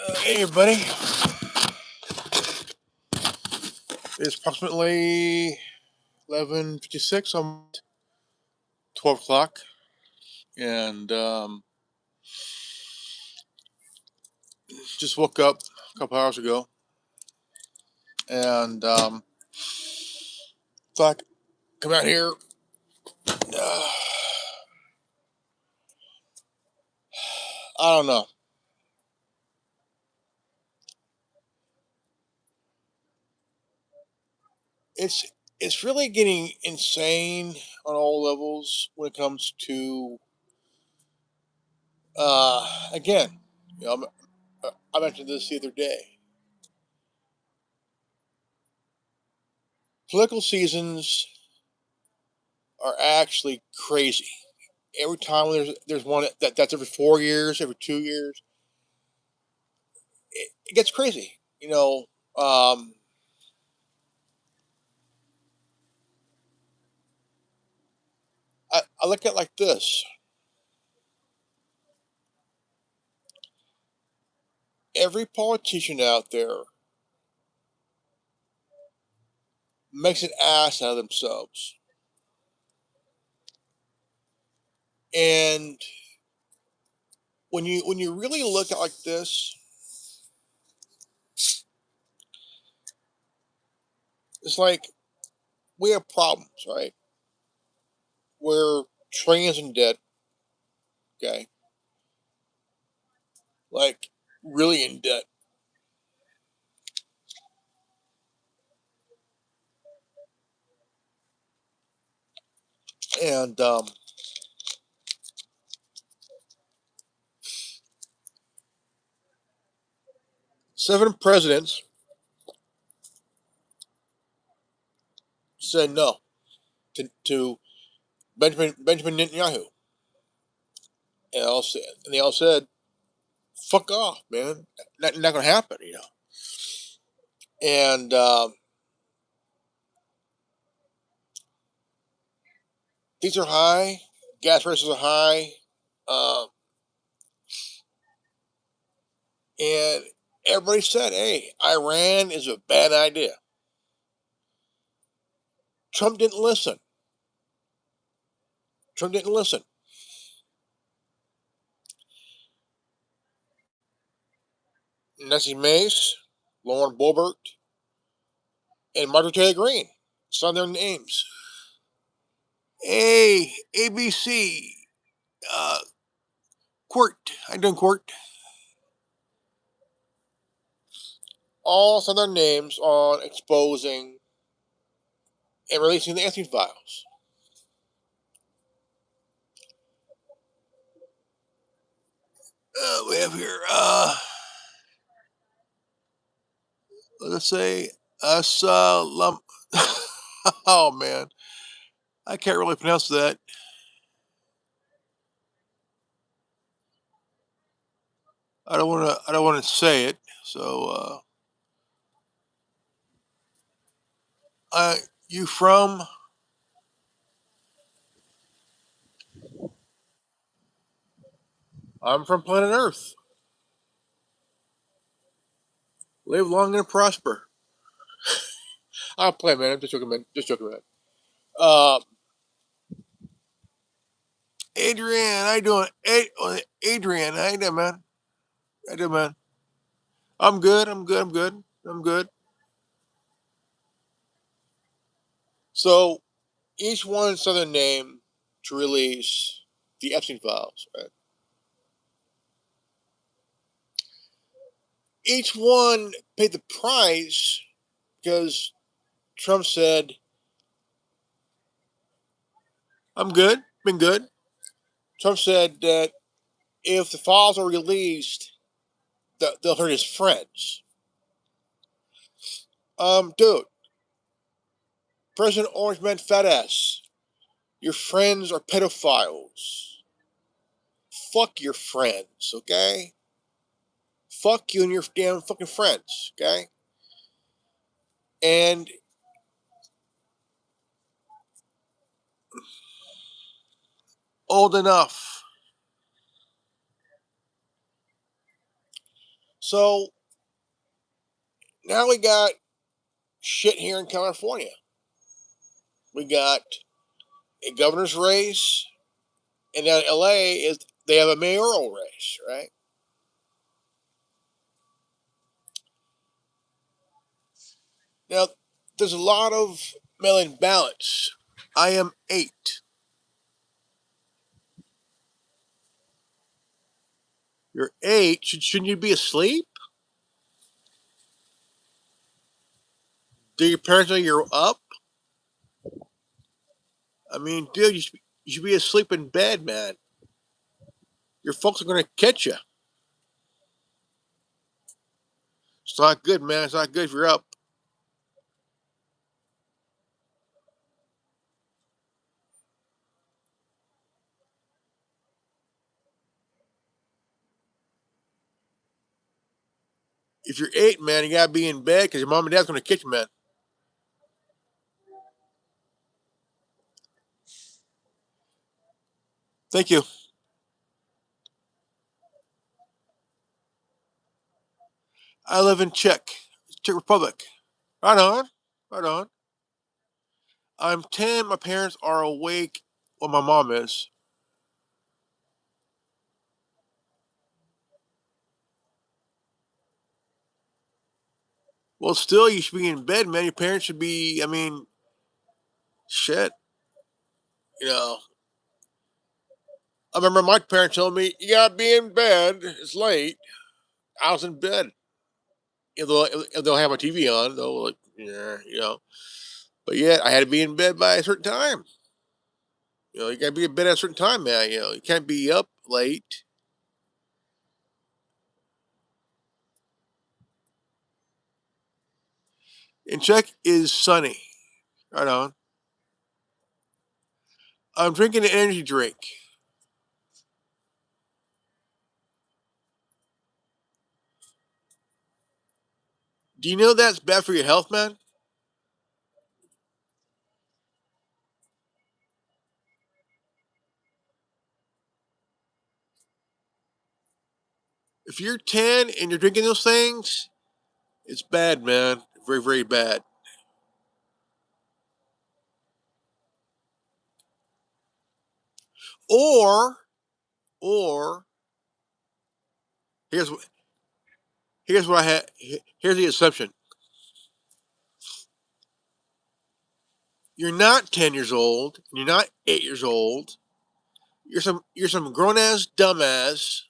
Hey everybody, it's approximately 11:56, almost 12 o'clock, and just woke up a couple hours ago, and thought I'd come out here. Uh, I don't know. It's it's really getting insane on all levels when it comes to again. You know, I mentioned this the other day. Political seasons are actually crazy. Every time there's one that's every 4 years, every 2 years, it gets crazy. Um, I look at it like this: every politician out there makes an ass out of themselves, and when you really look at it like this, it's like we have problems, right? We're trillions in debt, okay, like really in debt, and 7 presidents said no to Benjamin Netanyahu, and they all said, "Fuck off, man. Not gonna happen." And these are high. Gas prices are high. Um, and everybody said, "Hey, Iran is a bad idea." Trump didn't listen. Trump didn't listen. Nancy Mace, Lauren Boebert, and Marjorie Taylor Greene signed their names. Hey, ABC, uh, Court, how you doing, Court? All signed their names on exposing and releasing the Epstein files. We have here, let's say, us, oh man, I can't really pronounce that. I don't want to. I don't want to say it. So, I you from? I'm from planet Earth. Live long and prosper. I'll play, man. I'm just joking, man. Just joking, man. Uh, Adrian, how you doing? Adrian, how you doing, man? How you doing, man? I'm good. I'm good. I'm good. I'm good. So each one saw their name to release the Epstein files. Right? Each one paid the price because Trump said, "I'm good. Been good." Trump said that if the files are released, they'll hurt his friends. Dude, President Orange Man Fat Ass, your friends are pedophiles. Fuck your friends, okay? Fuck you and your damn fucking friends, okay? And old enough. So now we got shit here in California. We got a governor's race, and then LA is they have a mayoral race, right? Now there's a lot of mail-in ballots. I am 8. You're 8. Shouldn't you be asleep? Do your parents know you're up? I mean, dude, you should be asleep in bed, man. Your folks are gonna catch you. It's not good, man. It's not good if you're up. If you're 8, man, you gotta be in bed because your mom and dad's gonna catch you, man. Thank you. I live in Czech Republic. Right on. Right on. I'm 10. My parents are awake. Well, my mom is. Well, still, you should be in bed, man. Your parents should be, I mean, shit. You know, I remember my parents told me, you gotta be in bed. It's late. I was in bed. If they'll have my TV on, they'll, like, yeah, you know. But yet, I had to be in bed by a certain time. You know, you gotta be in bed at a certain time, man. You know, you can't be up late. And Czech is sunny. Right on. I'm drinking an energy drink. Do you know that's bad for your health, man? If you're 10 and you're drinking those things, it's bad, man. Very, very bad. Or, or here's what here's what I had. Here's the assumption: you're not 10 years old. You're not 8 years old. You're some grown ass dumbass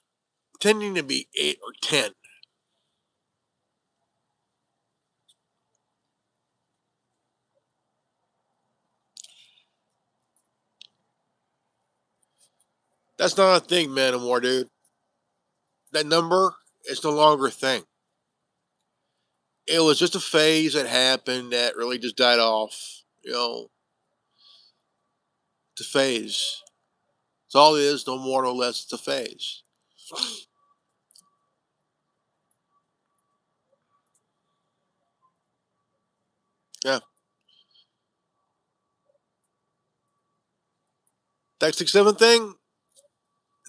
pretending to be 8 or 10. That's not a thing, man, anymore, dude. That number is no longer a thing. It was just a phase that happened that really just died off. You know, it's a phase. It's all it is, no more, no less. It's a phase. Yeah, that 6-7 thing.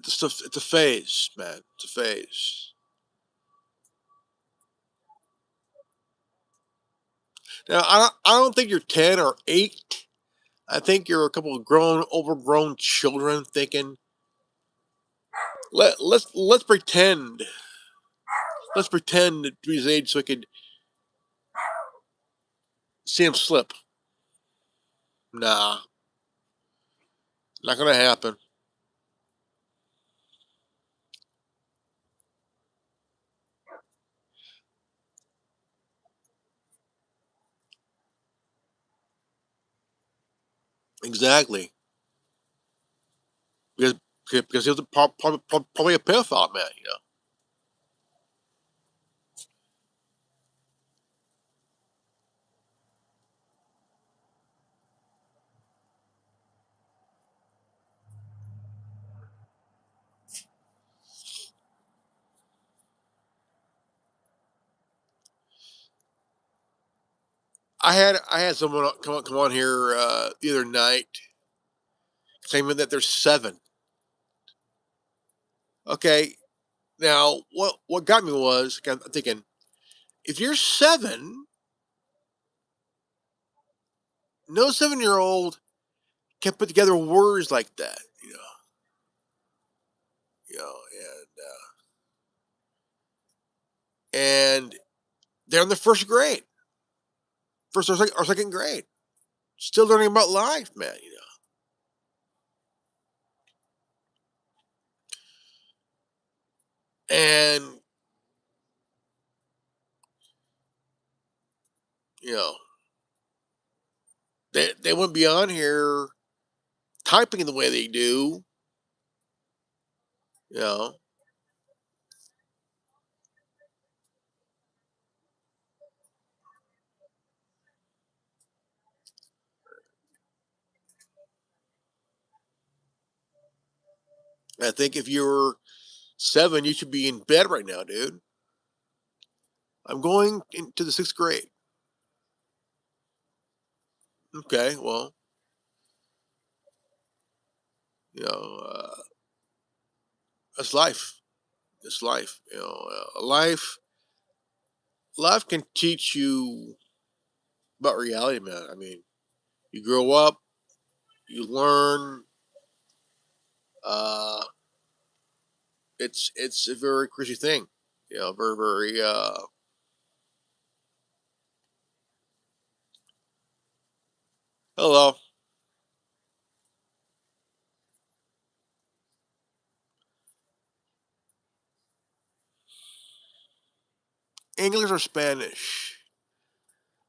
It's a phase, man. It's a phase. Now, I don't think you're 10 or 8. I think you're a couple of overgrown children thinking, let's pretend, to be his age so I could see him slip. Nah, not gonna happen. Exactly, because he was probably a pedophile, man. You know. I had someone come on here the other night claiming that there's 7. Okay, Now, what got me was I'm thinking, if you're 7, no 7-year old can put together words like that. You know, and they're in the first grade, first or second grade, still learning about life, man. And you know, they wouldn't be on here typing in the way they do. You know, I think if you're 7, you should be in bed right now, dude. I'm going into the 6th grade. Okay, well, you know, that's life. It's life. Life can teach you about reality, man. I mean, you grow up, you learn. Uh, it's a very crazy thing. Very very. Hello, English or Spanish?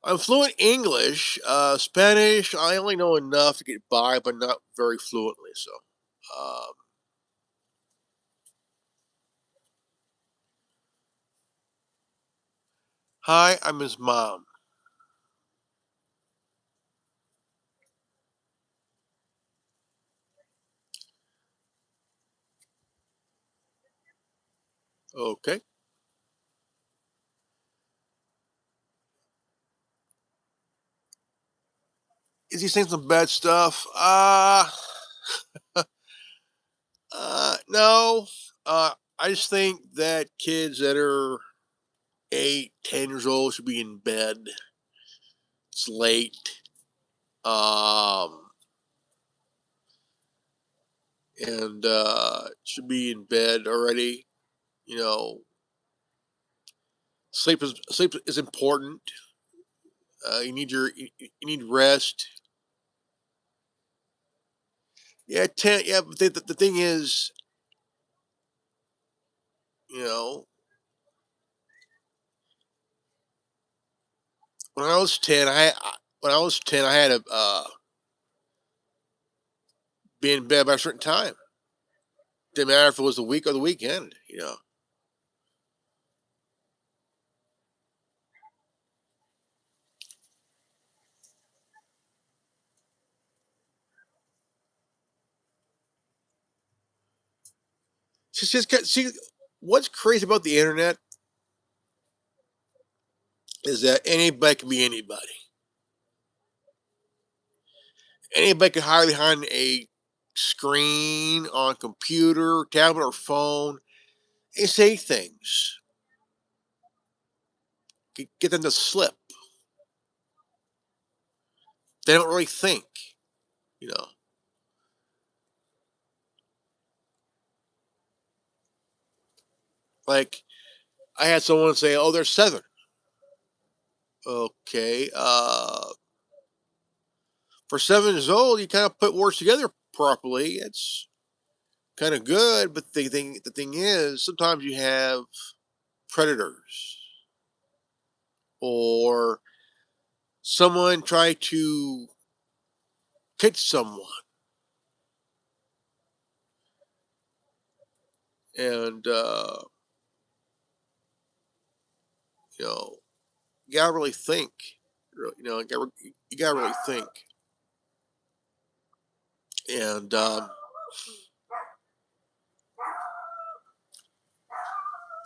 I'm fluent English. Spanish, I only know enough to get by, but not very fluently. So, um, hi, I'm his mom. Okay. Is he saying some bad stuff? No. I just think that kids that are 8, 10 years old should be in bed. It's late. Um, and should be in bed already. You know, sleep is important. You need rest. Yeah, 10. Yeah, but the thing is, you know, when I was 10, I had to be in bed by a certain time. Didn't matter if it was the week or the weekend. See, what's crazy about the internet is that anybody can be anybody. Anybody can hide behind a screen on a computer, tablet, or phone and say things. Get them to slip. They don't really think. You know, like I had someone say, "Oh, they're 7." Okay, for 7 years old, you kind of put words together properly. It's kind of good, but the thing is, sometimes you have predators or someone try to catch someone, and you know, you gotta really think. You gotta really think, and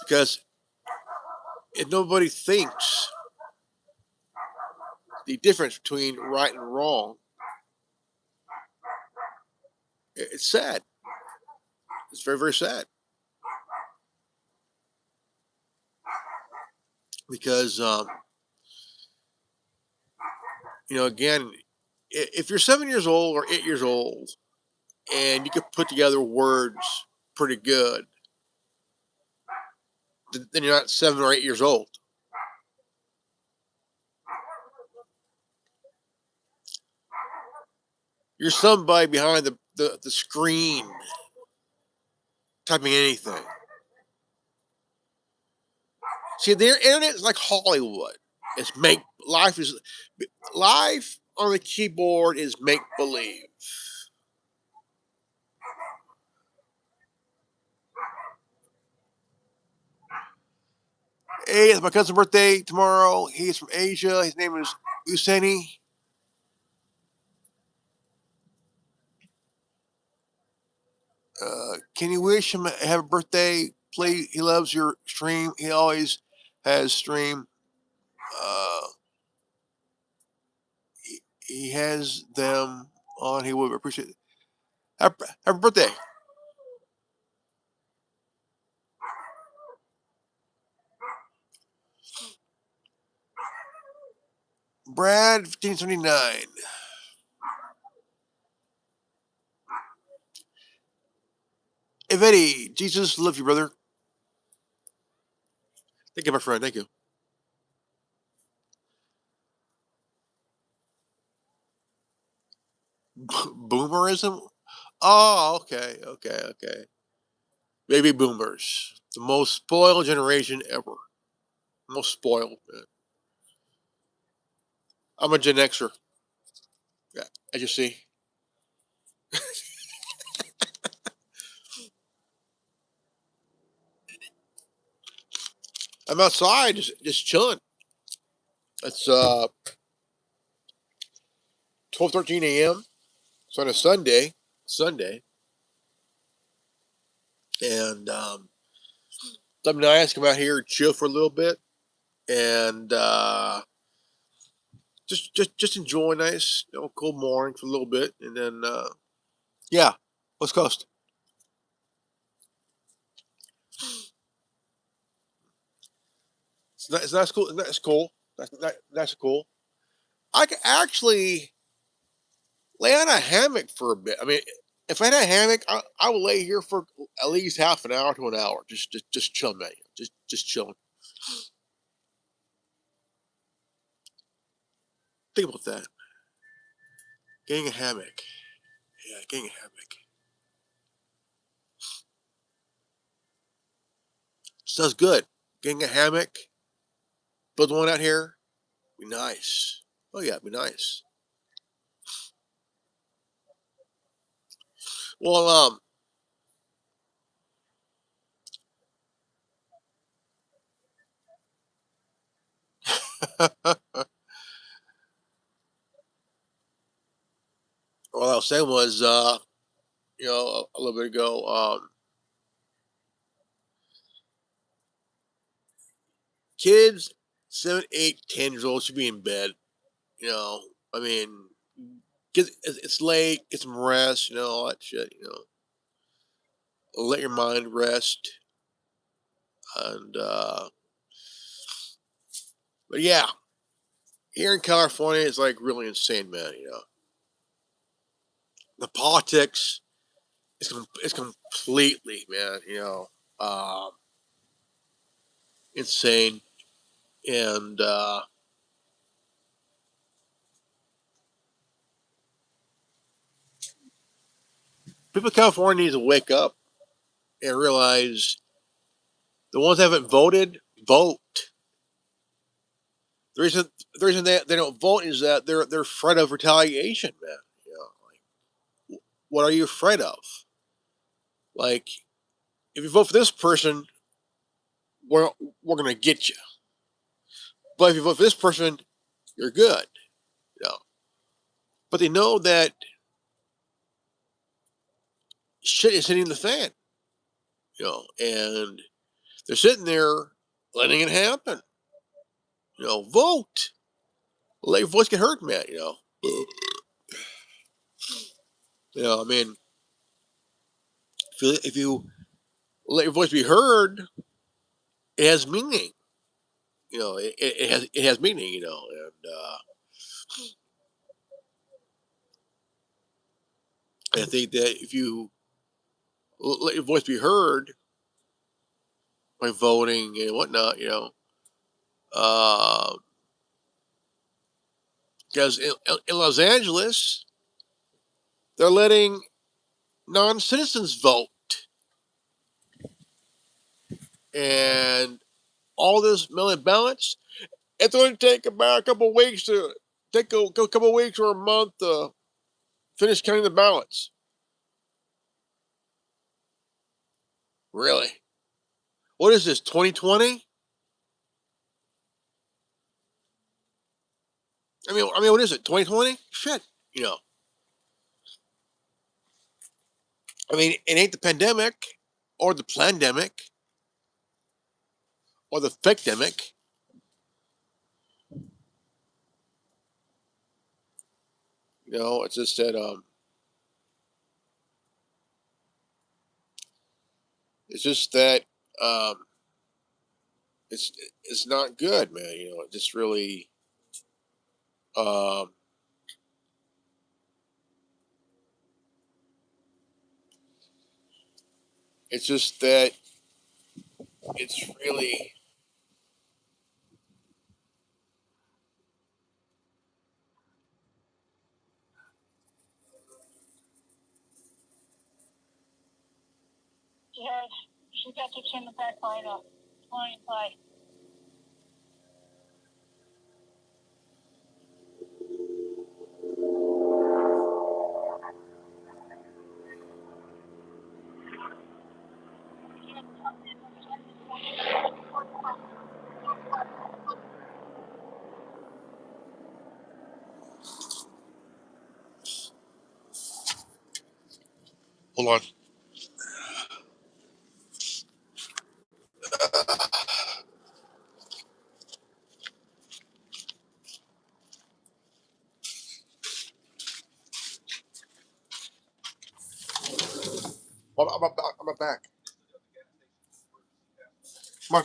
because if nobody thinks the difference between right and wrong, it's sad. It's very very sad. because again, if you're 7 years old or 8 years old and you can put together words pretty good, then you're not 7 or 8 years old. You're somebody behind the screen typing anything. See, the internet is like Hollywood. It's make life on the keyboard is make believe. Hey, it's my cousin's birthday tomorrow. He's from Asia. His name is Useni. Can you wish him a happy birthday? Please, he loves your stream. He always has stream. Uh, he has them on. He would appreciate it. Happy birthday. Brad, 1579. Hey, Eddie, Jesus loves you, brother. Thank you, my friend. Thank you. Boomerism? Oh, okay, okay, okay. Baby boomers. The most spoiled generation ever. Most spoiled, man. I'm a Gen Xer. Yeah, as you see. I'm outside, just chilling. It's 12:13 a.m. It's on a Sunday, and something nice. Come out here, chill for a little bit, and just enjoy a nice, cool morning for a little bit, and then yeah, West Coast. It's not cool. That's cool. That's cool. I could actually lay on a hammock for a bit. I mean, if I had a hammock, I would lay here for at least half an hour to an hour, just chilling, man. Just chilling. Think about that. Getting a hammock. Yeah, getting a hammock. Sounds good. Getting a hammock. Build one out here. Be nice. Oh yeah, be nice. Well, what I was saying was, a little bit ago, kids 7, 8, 10 years old should be in bed. You know, I mean, it's late. Get some rest. All that shit. Let your mind rest. And but yeah, here in California, it's like really insane, man. The politics is completely, man. Insane. And people in California need to wake up and realize the ones that haven't voted, vote. The reason the reason they don't vote is that they're afraid of retaliation, man. Like, what are you afraid of? Like, if you vote for this person, we're we're gonna get you. But if you vote for this person, you're good. You know. But they know that shit is hitting the fan. And they're sitting there letting it happen. Vote. Let your voice get heard, man. I mean, if you let your voice be heard, it has meaning. it has meaning, and I think that if you let your voice be heard by voting and whatnot, uh, because in Los Angeles they're letting non-citizens vote, and all this mail-in ballots. It's going to take about a couple of weeks to take a couple of weeks or a month to finish counting the ballots. Really? What is this? 2020? I mean, what is it? 2020? Shit. You know. I mean, it ain't the pandemic, or the plandemic, or the fake demic. It's just that it's just that um, it's it's not good, man. It just really um, it's just that it's really Yes, she got to turn the back light off. Fine, bye. hold on. I'm back. Come on.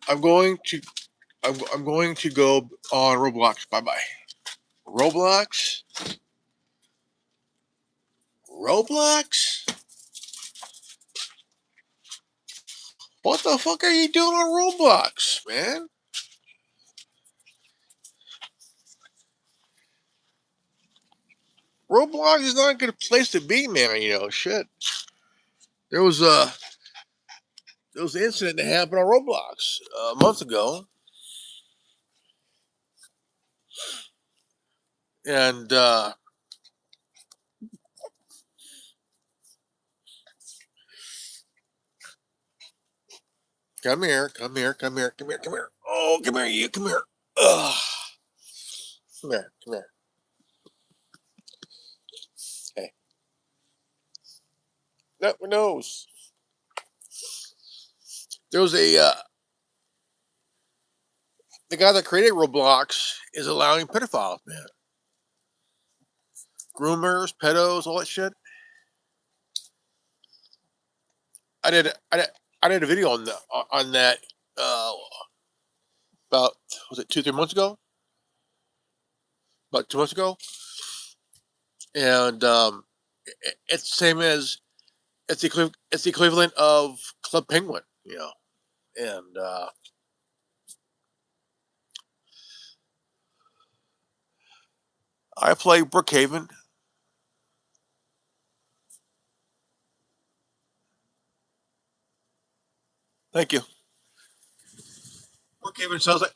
I'm going to I'm going to go on Roblox. Bye bye. Roblox. Roblox. What the fuck are you doing on Roblox, man? Roblox is not a good place to be, man. Shit. There was a there was an incident that happened on Roblox a month ago, and come here, come here, come here, come here, come here. Oh, come here, you, come here. Ugh. Come here, come here. Hey, no, nose. There was the guy that created Roblox is allowing pedophiles, man, groomers, pedos, all that shit. I did, I did, I did a video on that uh, about was it 2 3 months ago? About 2 months ago, and it's the same as it's the equivalent of Club Penguin, and I play Brookhaven. Thank you. Brookhaven sounds like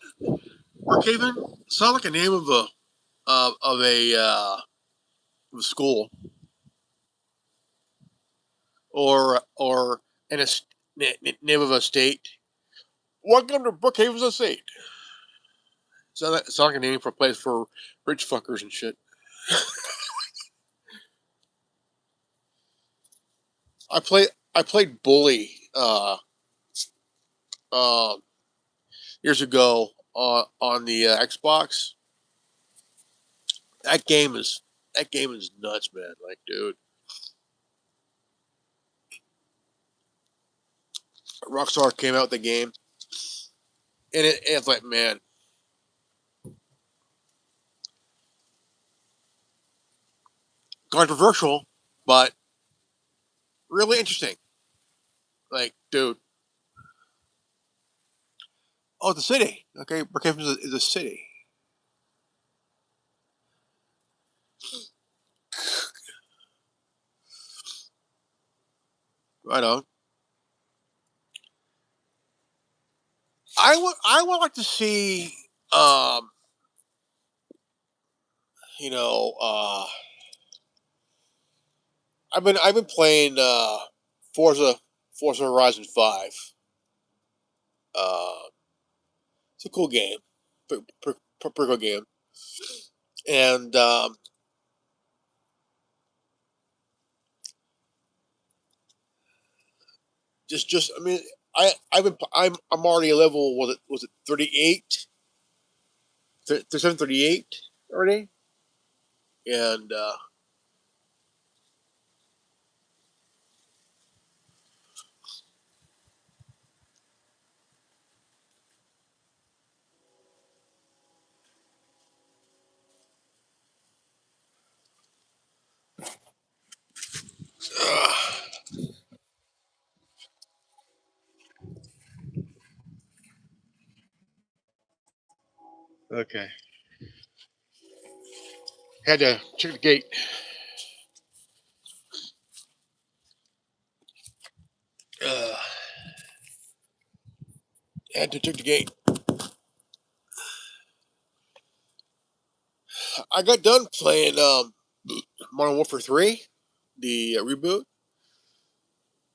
Brookhaven sounds like a name of a school or name of a state. Welcome to Brookhaven's estate. Sound like a name for a place for rich fuckers and shit. I played Bully uh, years ago on the Xbox. That game is that game is nuts, man. Like, dude, Rockstar came out with the game, and it's like, man, controversial, but really interesting. Like, dude, oh, it's a city. Okay, Brookhaven is a city. Right on. I would like to see, um, you know, I've been playing Forza Forza Horizon 5. Uh, it's a cool game, pretty cool game, and just I mean I'm already a level, was it 38, 37, 38 already, and okay, had to check the gate. Uh, had to check the gate. I got done playing Modern Warfare 3, the reboot.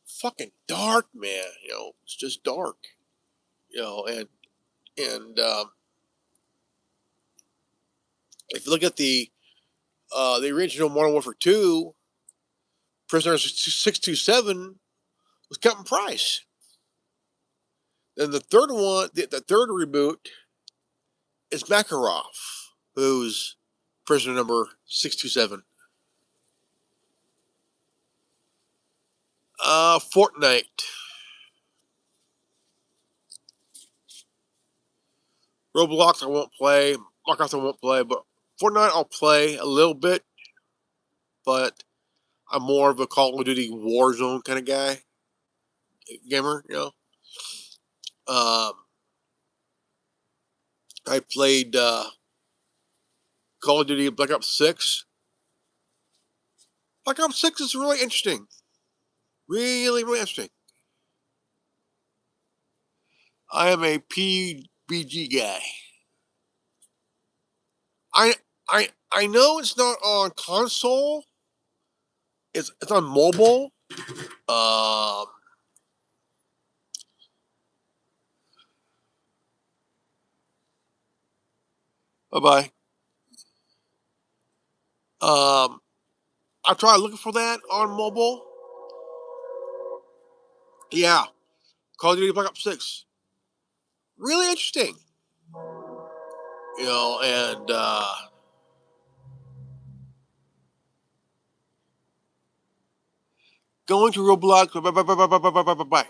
Fucking dark, man. It's just dark. And if you look at the original Modern Warfare 2, Prisoner 627 was Captain Price. Then the third one, the third reboot, is Makarov, who's prisoner number 627. Fortnite. Roblox I won't play. Minecraft I won't play, but Fortnite I'll play a little bit, but I'm more of a Call of Duty Warzone kind of guy, gamer. Um, I played Call of Duty Black Ops 6. Black Ops 6 is really interesting. Really, really interesting. I am a PBG guy. I I know it's not on console. It's on mobile. Um, bye bye. I tried looking for that on mobile. Yeah, Call of Duty Black Ops 6. Really interesting. And going to Roblox. Bye bye bye bye bye bye bye bye bye bye.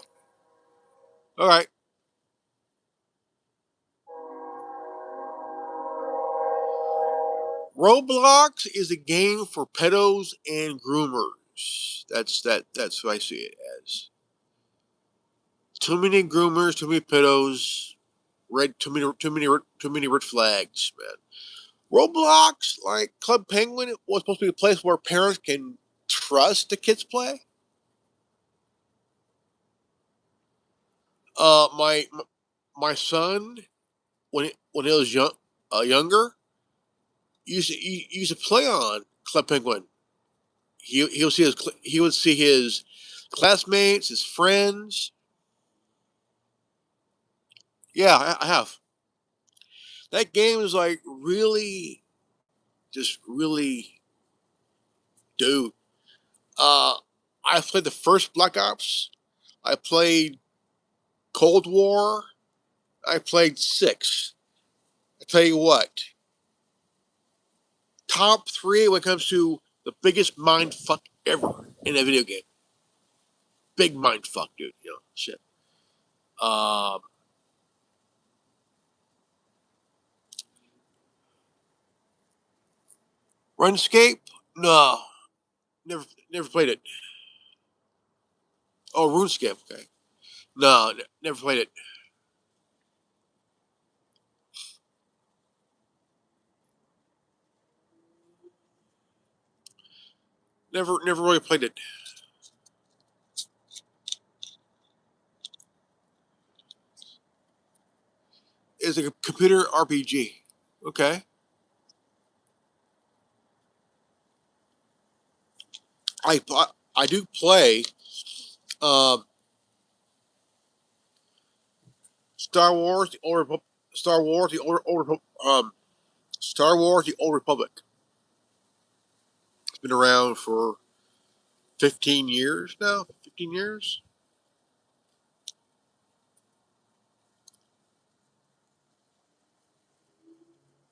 All right. Roblox is a game for pedos and groomers. That's what I see it as. Too many groomers, too many pedos, too many red flags, man. Roblox, like Club Penguin, was supposed to be a place where parents can trust the kids play. My son, when he was younger, he used to play on Club Penguin. He would see his classmates, his friends. Yeah, I have. That game is like really, just really, dude. Uh, I played the first Black Ops. I played Cold War. I played 6. I tell you what, top 3 when it comes to the biggest mind fuck ever in a video game. Big mind fuck, dude. Shit. Um, RuneScape? No, never played it. Oh, RuneScape. Okay. No, never played it. Never really played it. It's like a computer RPG. Okay. I I do play um, Star Wars, the Old Repu- Star Wars, the Star Wars, the Old Republic. It's been around for 15 years now. 15 years.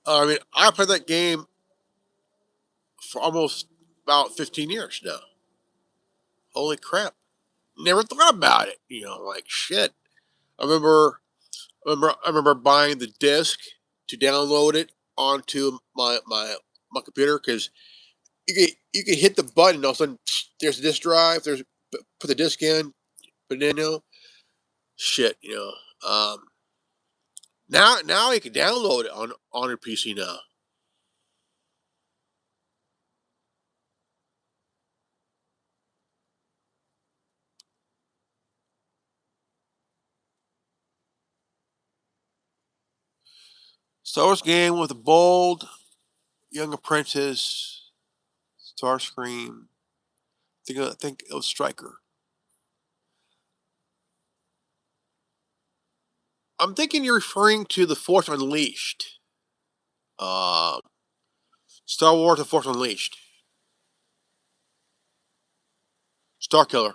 I mean, I played that game for almost about 15 years now. Holy crap! Never thought about it. Like shit. I remember, I remember buying the disc to download it onto my computer because you could hit the button and all of a sudden there's a disk drive. Put the disc in, but then shit. Now you can download it on your PC now. Star Wars game with a bold young apprentice, Starscream. I think it was Striker. I'm thinking you're referring to the Force Unleashed. Uh, Star Wars: The Force Unleashed. Star Killer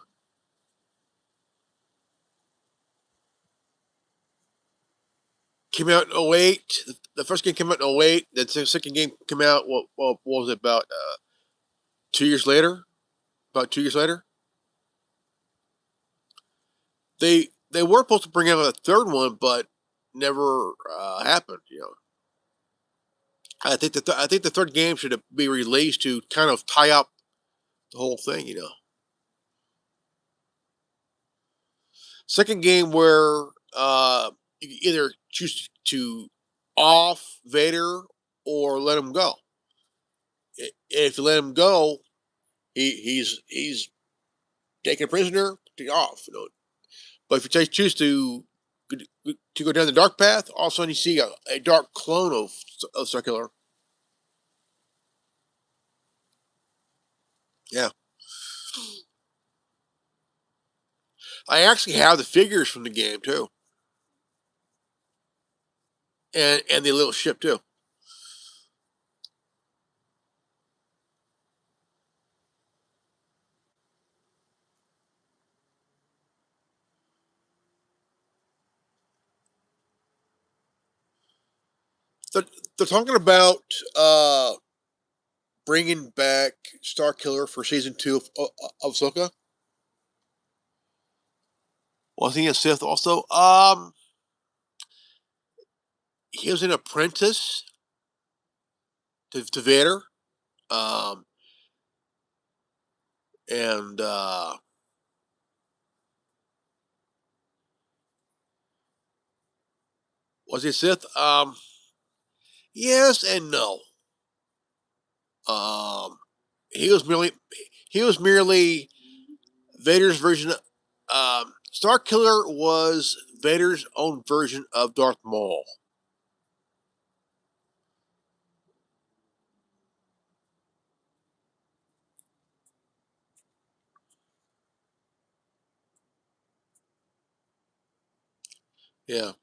came out in '08. The first game came out in '08. The second game came out. What was it about? 2 years later. About 2 years later. They were supposed to bring out a third one, but never happened. I think the third game should be released to kind of tie up the whole thing. Second game where you can either choose to off Vader or let him go. If you let him go, he's taken prisoner. To off. But if you choose to go down the dark path, all of a sudden you see a dark clone of Circular. Yeah, I actually have the figures from the game too, and the little ship too. They're, they're talking about bringing back Star Killer for season two of Ahsoka. Was he a Sith also? He was an apprentice to Vader. Um, and was he a Sith? Yes and no. Um, he was merely Vader's version. Star Killer was Vader's own version of Darth Maul. Yeah,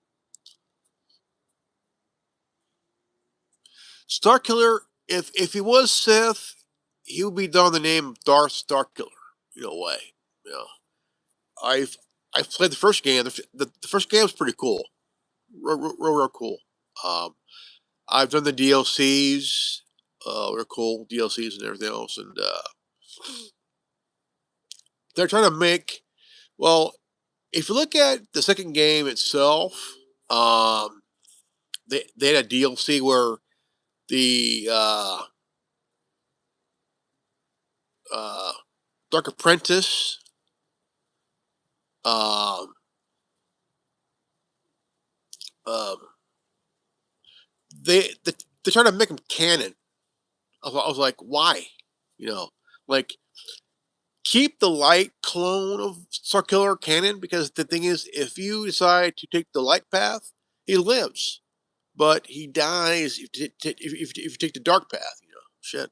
Star Killer. If he was Sith, he would be done the name of Darth Star Killer. Way. You know, I've I've played the first game. The first game was pretty cool. Real cool. Um, I've done the DLCs. Real cool DLCs and everything else, and they're trying to make well. if you look at the second game itself, they had a DLC where the uh, Dark Apprentice, um, um, they tried to make him canon. I was like, why? You know, like keep the light clone of Starkiller canon, because the thing is, if you decide to take the light path, he lives, but he dies if you take the dark path. You know, shit.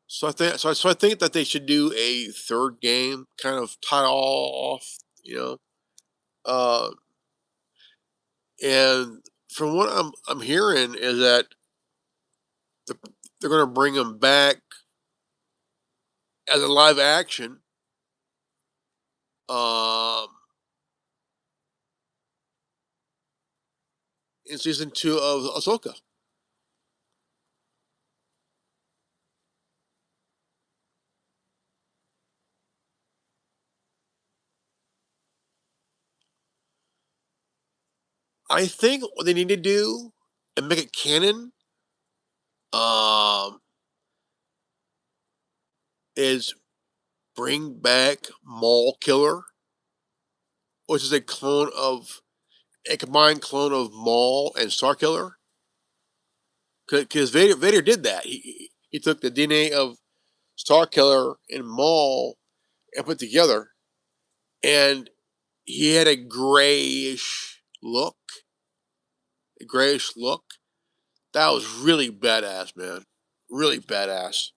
So I think that they should do a third game, kind of tie all off. You know, uh, and from what I'm hearing is that the, they're going to bring him back as a live action. Um, in season 2 of Ahsoka. I think what they need to do and make it canon, um, is bring back Maul Killer, which is a combined clone of Maul and Star Killer. Because Vader did that. He took the DNA of Star Killer and Maul and put together, and he had a grayish look. That was really badass, man. Really badass.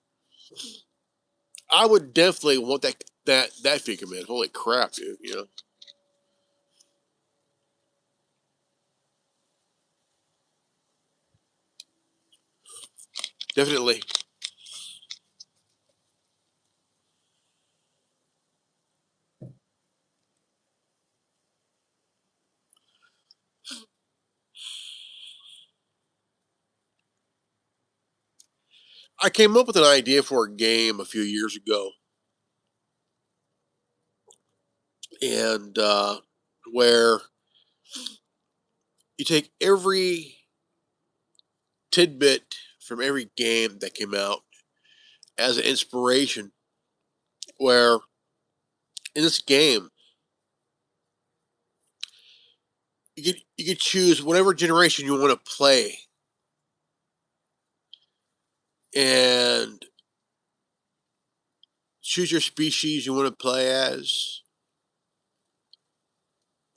I would definitely want that figure, man. Holy crap, dude! You know, definitely. I came up with an idea for a game a few years ago, and where you take every tidbit from every game that came out as an inspiration. Where in this game you could choose whatever generation you want to play, and choose your species you want to play as.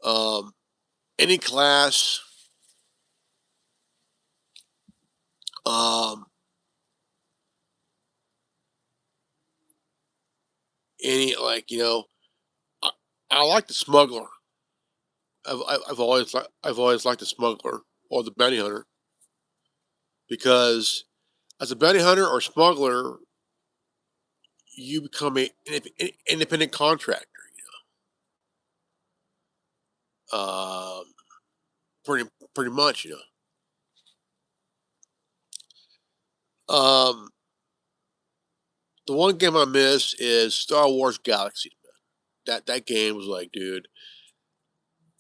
Um, any class. Um, any like I, I like the smuggler. I've always liked the smuggler or the bounty hunter, because as a bounty hunter or smuggler, you become an independent contractor. Um, pretty much, you know. The one game I miss is Star Wars Galaxy. That game was like, dude.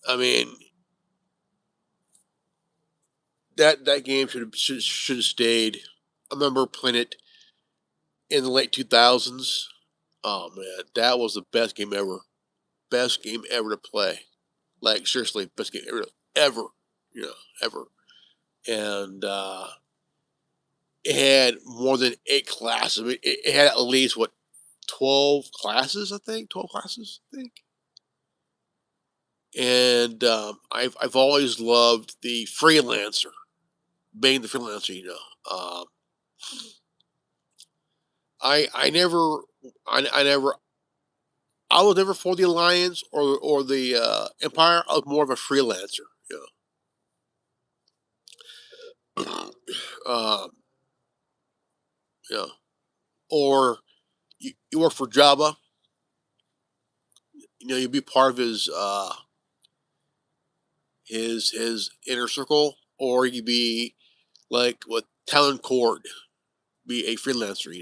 I mean, that game should have stayed. I remember playing it in the late 2000s. Oh man, that was the best game ever. Best game ever to play. Like seriously, best game ever. You know, ever. And it had more than 8 classes. I mean, it had at least 12 classes. I think 12 classes. I think. And I've always loved the freelancer, being the freelancer. You know, I never, I never, I was never for the alliance or the empire. I was more of a freelancer. You know, you know, or you work for Jabba. You know, you'd be part of his inner circle, or you would be like what Talon Cord, be a freelancer,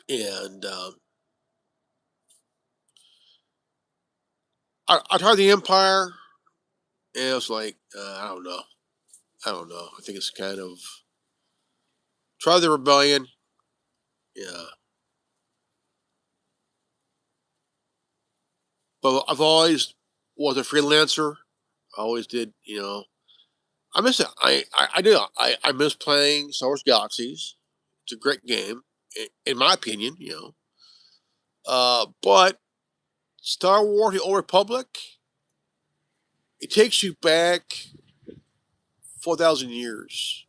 and I tried the Empire, and it was like I don't know. I think it's kind of try the Rebellion, yeah. But I've always was a freelancer. I always did, I miss it. I do. I miss playing Star Wars Galaxies. It's a great game, in my opinion. But Star Wars: The Old Republic, it takes you back 4,000 years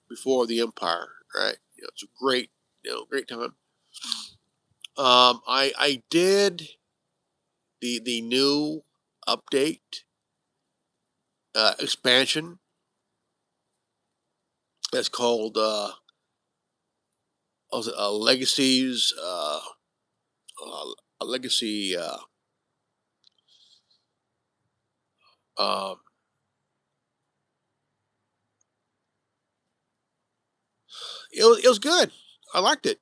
before the Empire, right? It's a great, great time. I did the new update expansion that's called what was it, Legacies, a Legacy. Um, it was good. I liked it,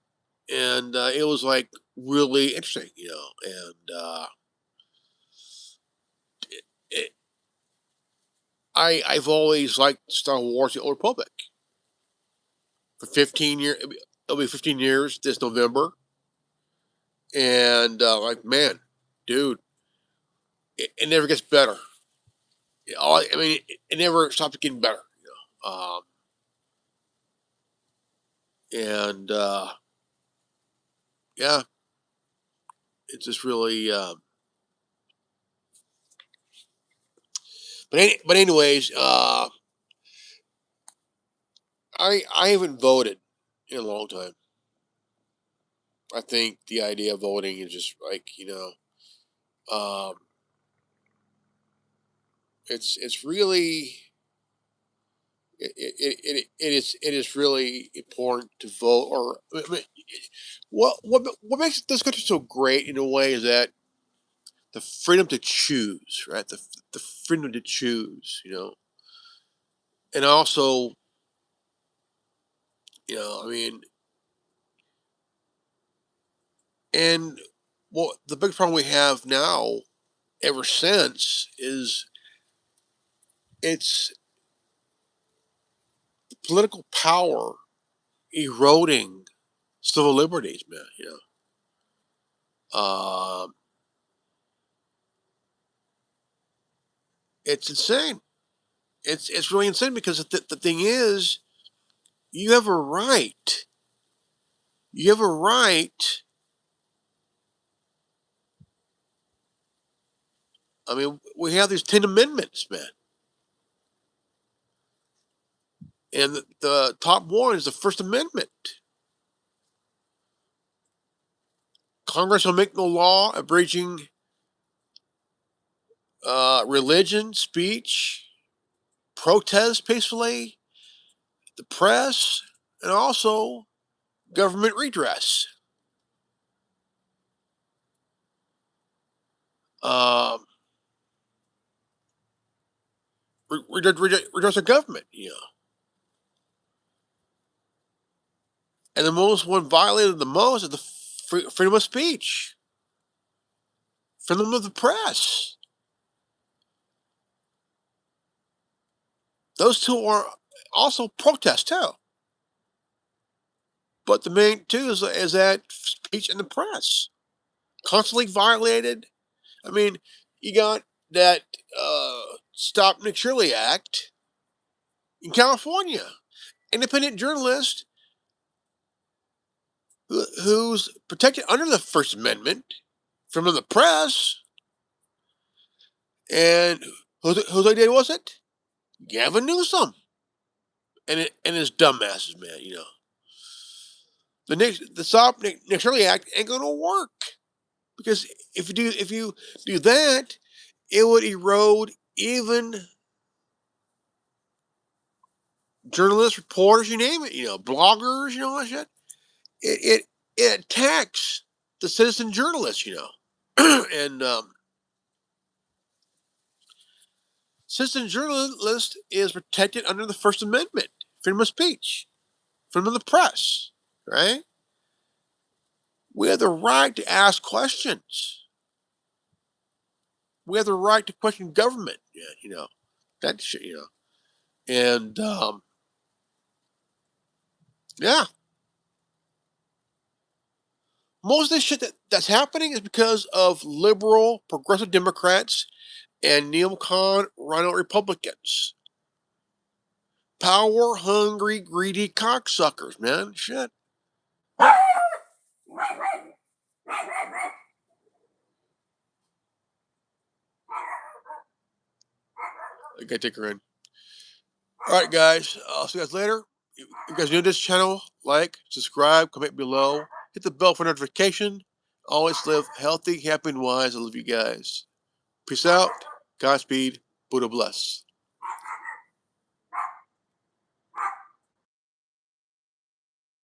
and it was like really interesting, And it, I've always liked Star Wars: The Old Republic for 15 years. It'll be 15 years this November, and like man, dude, it never gets better. I mean, it never stops getting better. And yeah, it's just really. But anyways, I haven't voted in a long time. I think the idea of voting is just like um, it's really it is really important to vote. Or I mean, what makes this country so great in a way is that the freedom to choose, right? The freedom to choose, and also I mean, and what the big problem we have now ever since is it's political power eroding civil liberties, man. Um, it's insane. It's really insane because the thing is, you have a right. You have a right. I mean, we have these 10 amendments, man, and the top one is the First Amendment. Congress will make no law abridging religion, speech, protest peacefully, the press, and also government redress. Um, redress the government, And the most one violated the most is the freedom of speech, freedom of the press. Those two are also protests too. But the main two is that speech and the press constantly violated. I mean, you got that Stop Nick Shirley Act in California. Independent journalist who's protected under the First Amendment from the press. And whose idea was it? Gavin Newsom and his dumbasses, man. The Stop Nick Shirley Act ain't gonna work because if you do that, it would erode even journalists, reporters, you name it, bloggers, all that shit. It attacks the citizen journalists, and Citizen journalist is protected under the First Amendment, freedom of speech, freedom of the press, right? We have the right to ask questions. We have the right to question government, that shit, and yeah, most of this shit that's happening is because of liberal, progressive Democrats and neocon rhino Republicans. Power hungry, greedy cocksuckers, man. Shit. I gotta take her in. Alright, guys. I'll see you guys later. If you guys new to this channel, like, subscribe, comment below, hit the bell for notification. Always live healthy, happy, and wise. I love you guys. Peace out. Godspeed. Buddha bless.